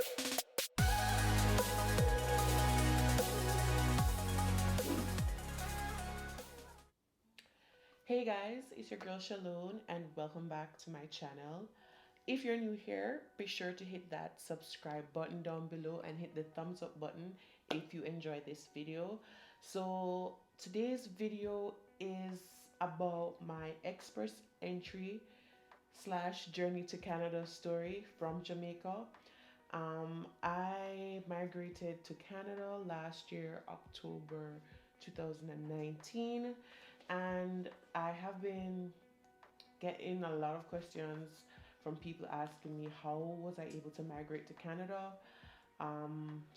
Hey guys, it's your girl Shelone and welcome back to my channel. If you're new here, be sure to hit that subscribe button down below and hit the thumbs up button if you enjoy this video. So today's video is about my express entry slash journey to Canada story from Jamaica. I migrated to Canada last year, October 2019, and I have been getting a lot of questions from people asking me how was I able to migrate to Canada.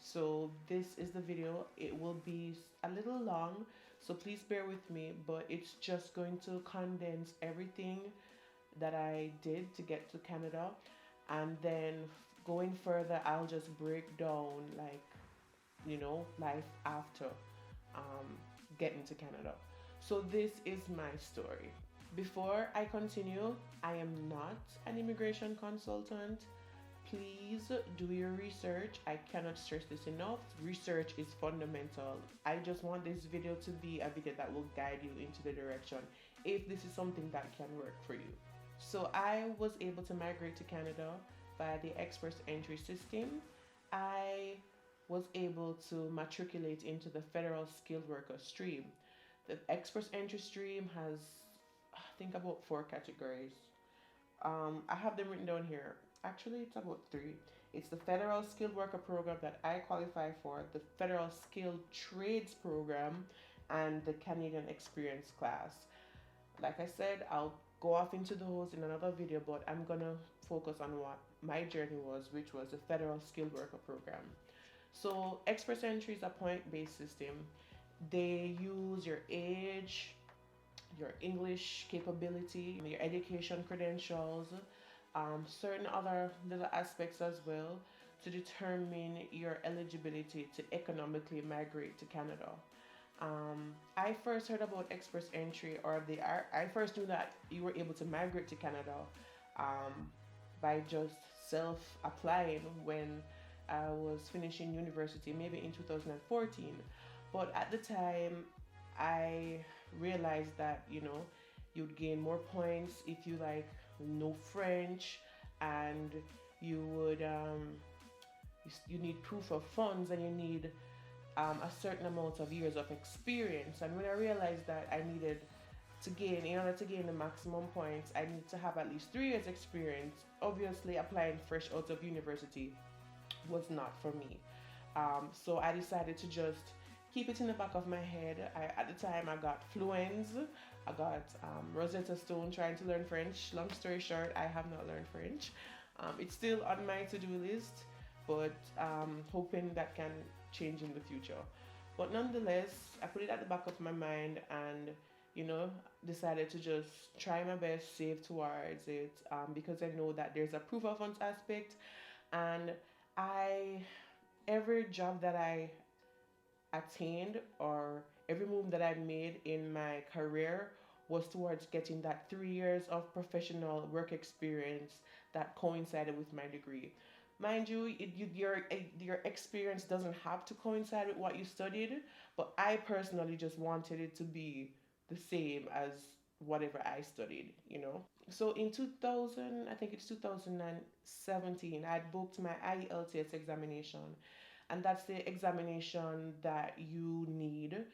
So this is the video. It will be a little long, so please bear with me, but it's just going to condense everything that I did to get to Canada, and then going further I'll just break down, like, life after um, getting to Canada. So this is my story. Before I continue, I am not an immigration consultant. Please do your research. I cannot stress this enough. Research is fundamental. I just want this video to be a video that will guide you into the direction if this is something that can work for you. So I was able to migrate to Canada via the express entry system. I was able to matriculate into the federal skilled worker stream. The express entry stream has, I think, about 4 categories. I have them written down here. Actually, it's about 3. It's the federal skilled worker program that I qualify for, the federal skilled trades program, and the Canadian experience class. Like I said, I'll go off into those in another video, but I'm gonna focus on what my journey was, which was the federal skilled worker program. So express entry is a point-based system. They use your age, your English capability, your education credentials, certain other little aspects as well, to determine your eligibility to economically migrate to Canada. I first heard about express entry, or I first knew that you were able to migrate to Canada by just self-applying when I was finishing university, maybe in 2014. But at the time, I realized that, you'd gain more points if you know French, and you would you need proof of funds, and you need a certain amount of years of experience. And when I realized that I needed to gain, in order to gain the maximum points, I need to have at least 3 years experience. Obviously, applying fresh out of university was not for me. So I decided to just keep it in the back of my head. At the time, I got Fluence, I got Rosetta Stone trying to learn French. Long story short, I have not learned French. It's still on my to-do list, but hoping that can change in the future. But nonetheless, I put it at the back of my mind, and decided to just try my best, save towards it, because I know that there's a proof of funds aspect, and every job that I attained, or every move that I made in my career, was towards getting that 3 years of professional work experience that coincided with my degree. Mind you, your experience doesn't have to coincide with what you studied, but I personally just wanted it to be the same as whatever I studied. So in 2000, I think it's 2017, I booked my IELTS examination, and that's the examination that you need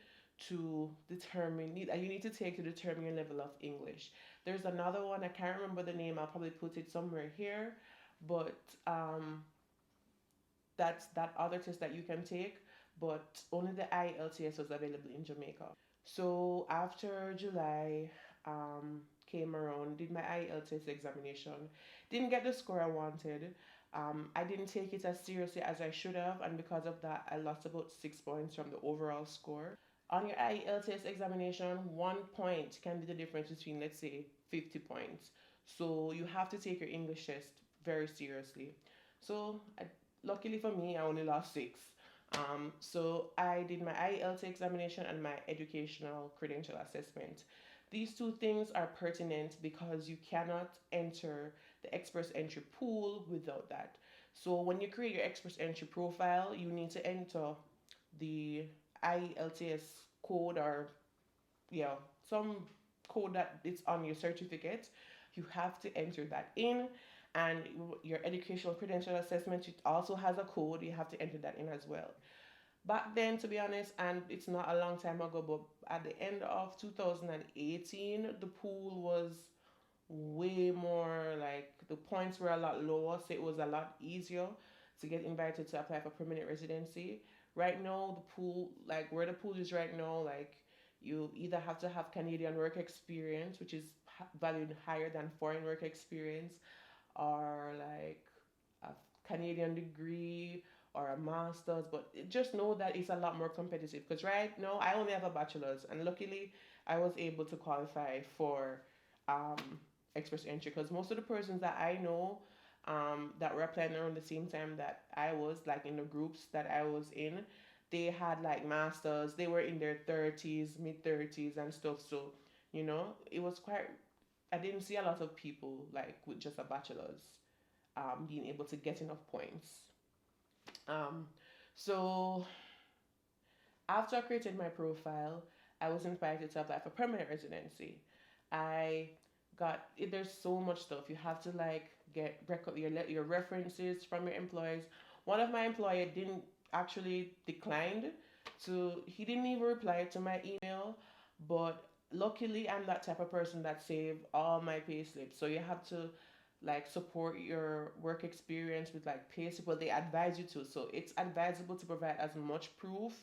to you need to take to determine your level of English. There's another one, I can't remember the name, I'll probably put it somewhere here, but that's that other test that you can take, but only the IELTS was available in Jamaica. So after July came around, did my IELTS examination, didn't get the score I wanted. I didn't take it as seriously as I should have, and because of that, I lost about 6 points from the overall score. On your IELTS examination, 1 point can be the difference between, let's say, 50 points. So you have to take your English test very seriously. So luckily for me, I only lost 6. So I did my IELTS examination and my educational credential assessment. These 2 things are pertinent because you cannot enter the express entry pool without that. So when you create your express entry profile, you need to enter the IELTS code, or yeah, some code that it's on your certificate. You have to enter that in. And your educational credential assessment, it also has a code. You have to enter that in as well. Back then, to be honest, and it's not a long time ago, but at the end of 2018, the pool was way more, like the points were a lot lower, so it was a lot easier to get invited to apply for permanent residency. Right now, the pool, like where the pool is right now, like you either have to have Canadian work experience, which is valued higher than foreign work experience, or like a Canadian degree or a master's. But just know that it's a lot more competitive, because right now I only have a bachelor's, and luckily I was able to qualify for um, express entry, because most of the persons that I know that were applying around the same time that I was, like in the groups that I was in, they had like masters, they were in their 30s, mid 30s and stuff. So it was quite, I didn't see a lot of people like with just a bachelor's being able to get enough points. Um, so after I created my profile, I was invited to apply for permanent residency. I got there's so much stuff you have to like get your references from your employers. One of my employer didn't actually declined to he didn't even reply to my email, but luckily I'm that type of person that save all my pay slips. So you have to like support your work experience with like pay slip. Well, they advise you to, so it's advisable to provide as much proof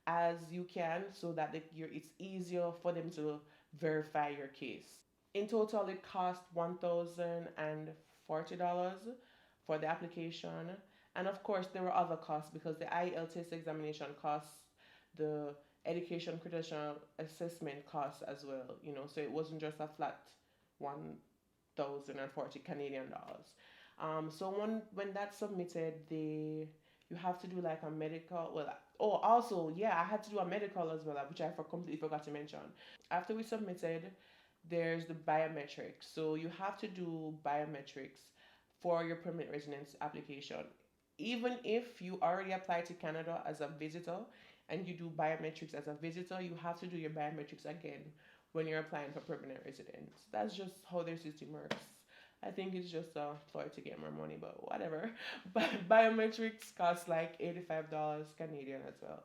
as you can, so that it's easier for them to verify your case. In total, it cost $1,040 for the application. And of course, there were other costs, because the IELTS examination costs, the education credential assessment costs as well, so it wasn't just a flat 1,040 Canadian dollars. So when that's submitted, you have to do like a medical. Well, oh, also, yeah, I had to do a medical as well, which I completely forgot to mention. After we submitted, there's the biometrics. So you have to do biometrics for your permanent residence application. Even if you already applied to Canada as a visitor and you do biometrics as a visitor, you have to do your biometrics again when you're applying for permanent residence. That's just how their system works. I think it's just a ploy to get more money, but whatever. But biometrics cost like $85 Canadian as well.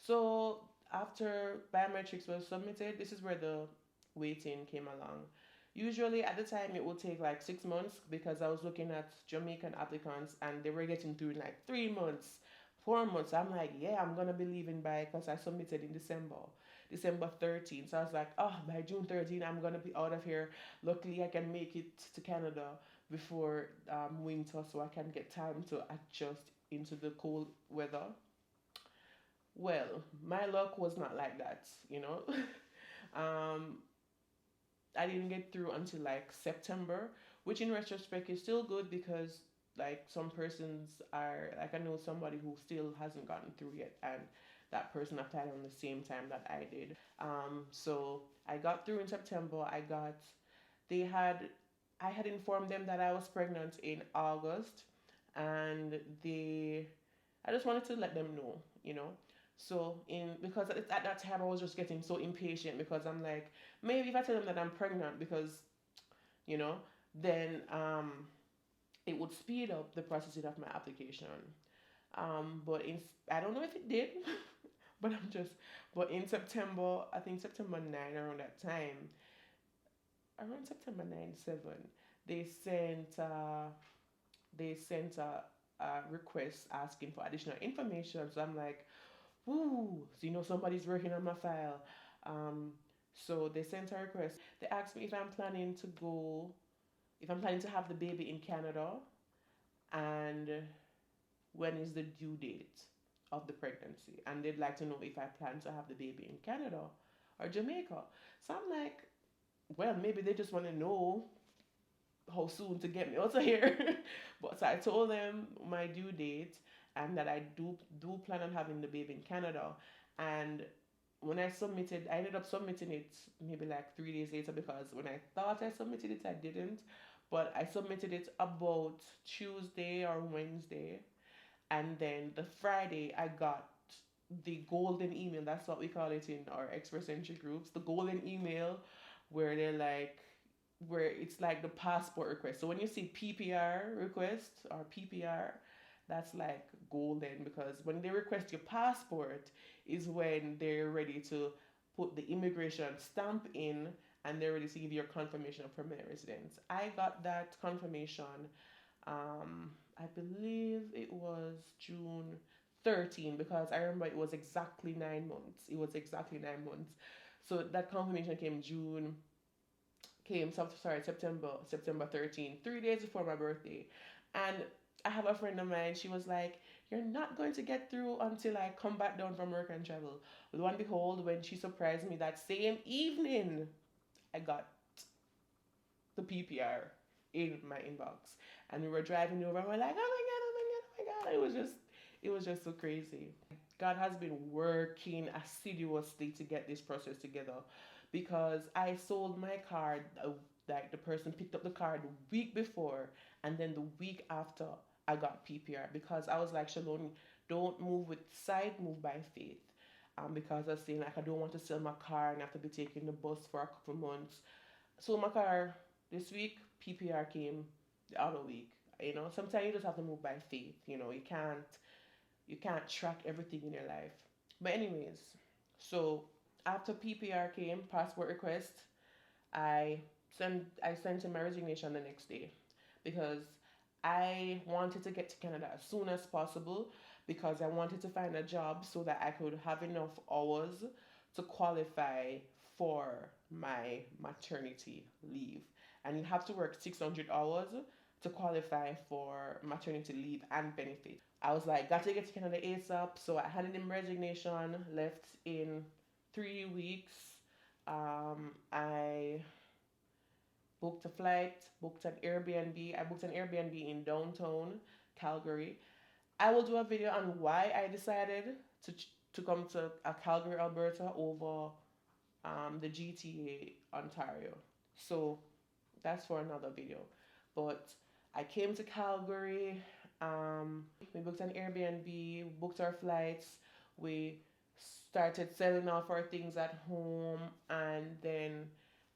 So after biometrics was submitted, this is where the waiting came along. Usually at the time it would take like 6 months, because I was looking at Jamaican applicants and they were getting through in like 3 months, 4 months. I'm like, yeah, I'm gonna be leaving by, because I submitted in December 13th. So I was like, oh, by June 13th, I'm gonna be out of here. Luckily, I can make it to Canada before winter, so I can get time to adjust into the cold weather. Well, my luck was not like that. um, I didn't get through until like September, which in retrospect is still good, because like some persons are like, I know somebody who still hasn't gotten through yet, and that person applied on the same time that I did. So I got through in September. They had I had informed them that I was pregnant in August, and I just wanted to let them know. So because at that time I was just getting so impatient, because I'm like, maybe if I tell them that I'm pregnant, because you know, then it would speed up the processing of my application. But I don't know if it did, but but in September, I think September 9, around September 9, 7, they sent they sent a request asking for additional information. So I'm like, woo, so somebody's working on my file. So they sent a request. They asked me if I'm planning to have the baby in Canada, and when is the due date of the pregnancy. And they'd like to know if I plan to have the baby in Canada or Jamaica. So I'm like, well, maybe they just want to know how soon to get me out of here. But so I told them my due date, and that I do plan on having the baby in Canada. And when I ended up submitting it maybe like 3 days later, because when I thought I submitted it, I didn't. but I submitted it about Tuesday or Wednesday, and then the Friday I got the golden email. That's what we call it in our express entry groups. The golden email, where they're like, where it's like the passport request. So when you see PPR request or PPR, that's like golden, because when they request your passport is when they're ready to put the immigration stamp in, and they're ready to give you your confirmation of permanent residence. I got that confirmation, I believe it was June 13, because I remember it was exactly 9 months. It was exactly 9 months. So that confirmation came sorry, September 13, 3 days before my birthday. And I have a friend of mine, she was like, "You're not going to get through until I come back down from work and travel." Lo and behold, when she surprised me that same evening, I got the PPR in my inbox. And we were driving over and we're like, "Oh my god, oh my god, oh my god." It was just so crazy. God has been working assiduously to get this process together, because I sold my card, like the person picked up the card the week before, and then the week after I got PPR, because I was like, "Shelone, don't move with sight, move by faith." Because I was saying, like, I don't want to sell my car and have to be taking the bus for a couple months. Sold my car this week, PPR came the other week. Sometimes you just have to move by faith. You can't track everything in your life. But anyways, so after PPR came, passport request, I I sent in my resignation the next day, because I wanted to get to Canada as soon as possible, because I wanted to find a job so that I could have enough hours to qualify for my maternity leave. And you have to work 600 hours to qualify for maternity leave and benefits. I was like, got to get to Canada ASAP. So I handed in my resignation, left in 3 weeks. I booked a flight, booked an Airbnb. I booked an Airbnb in downtown Calgary. I will do a video on why I decided to come to Calgary, Alberta over the GTA, Ontario. So that's for another video. But I came to Calgary. We booked an Airbnb, booked our flights. We started selling off our things at home, and then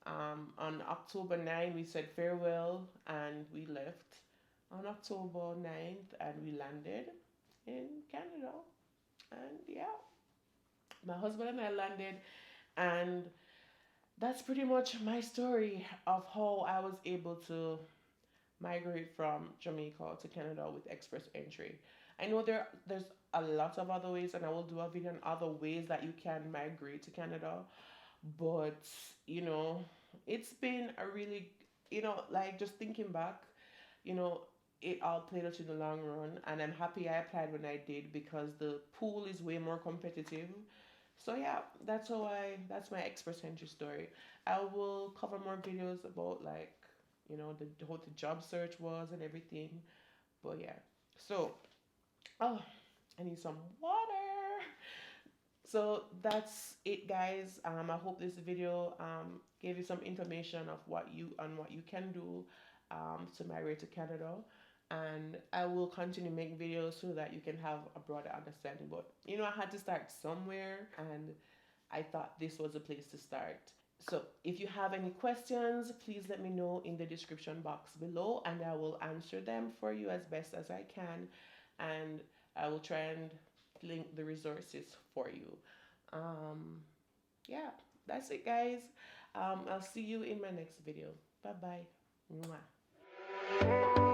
on October 9th, we said farewell and we left on October 9th, and we landed in Canada. And yeah, my husband and I landed, and that's pretty much my story of how I was able to migrate from Jamaica to Canada with express entry. I know there's a lot of other ways, and I will do a video on other ways that you can migrate to Canada. But you know, it's been a really, like, just thinking back, you know, it all played out in the long run, and I'm happy I applied when I did, because the pool is way more competitive. So yeah, that's my express entry story. I will cover more videos about, like, how the job search was and everything. But yeah, so, oh, I need some water. So that's it, guys. I hope this video gave you some information of what you can do to migrate to Canada, and I will continue making videos so that you can have a broader understanding. But I had to start somewhere, and I thought this was a place to start. So if you have any questions, please let me know in the description box below, and I will answer them for you as best as I can, and I will try and link the resources for you. Um, yeah, that's it, guys. I'll see you in my next video. Bye bye. Mwah.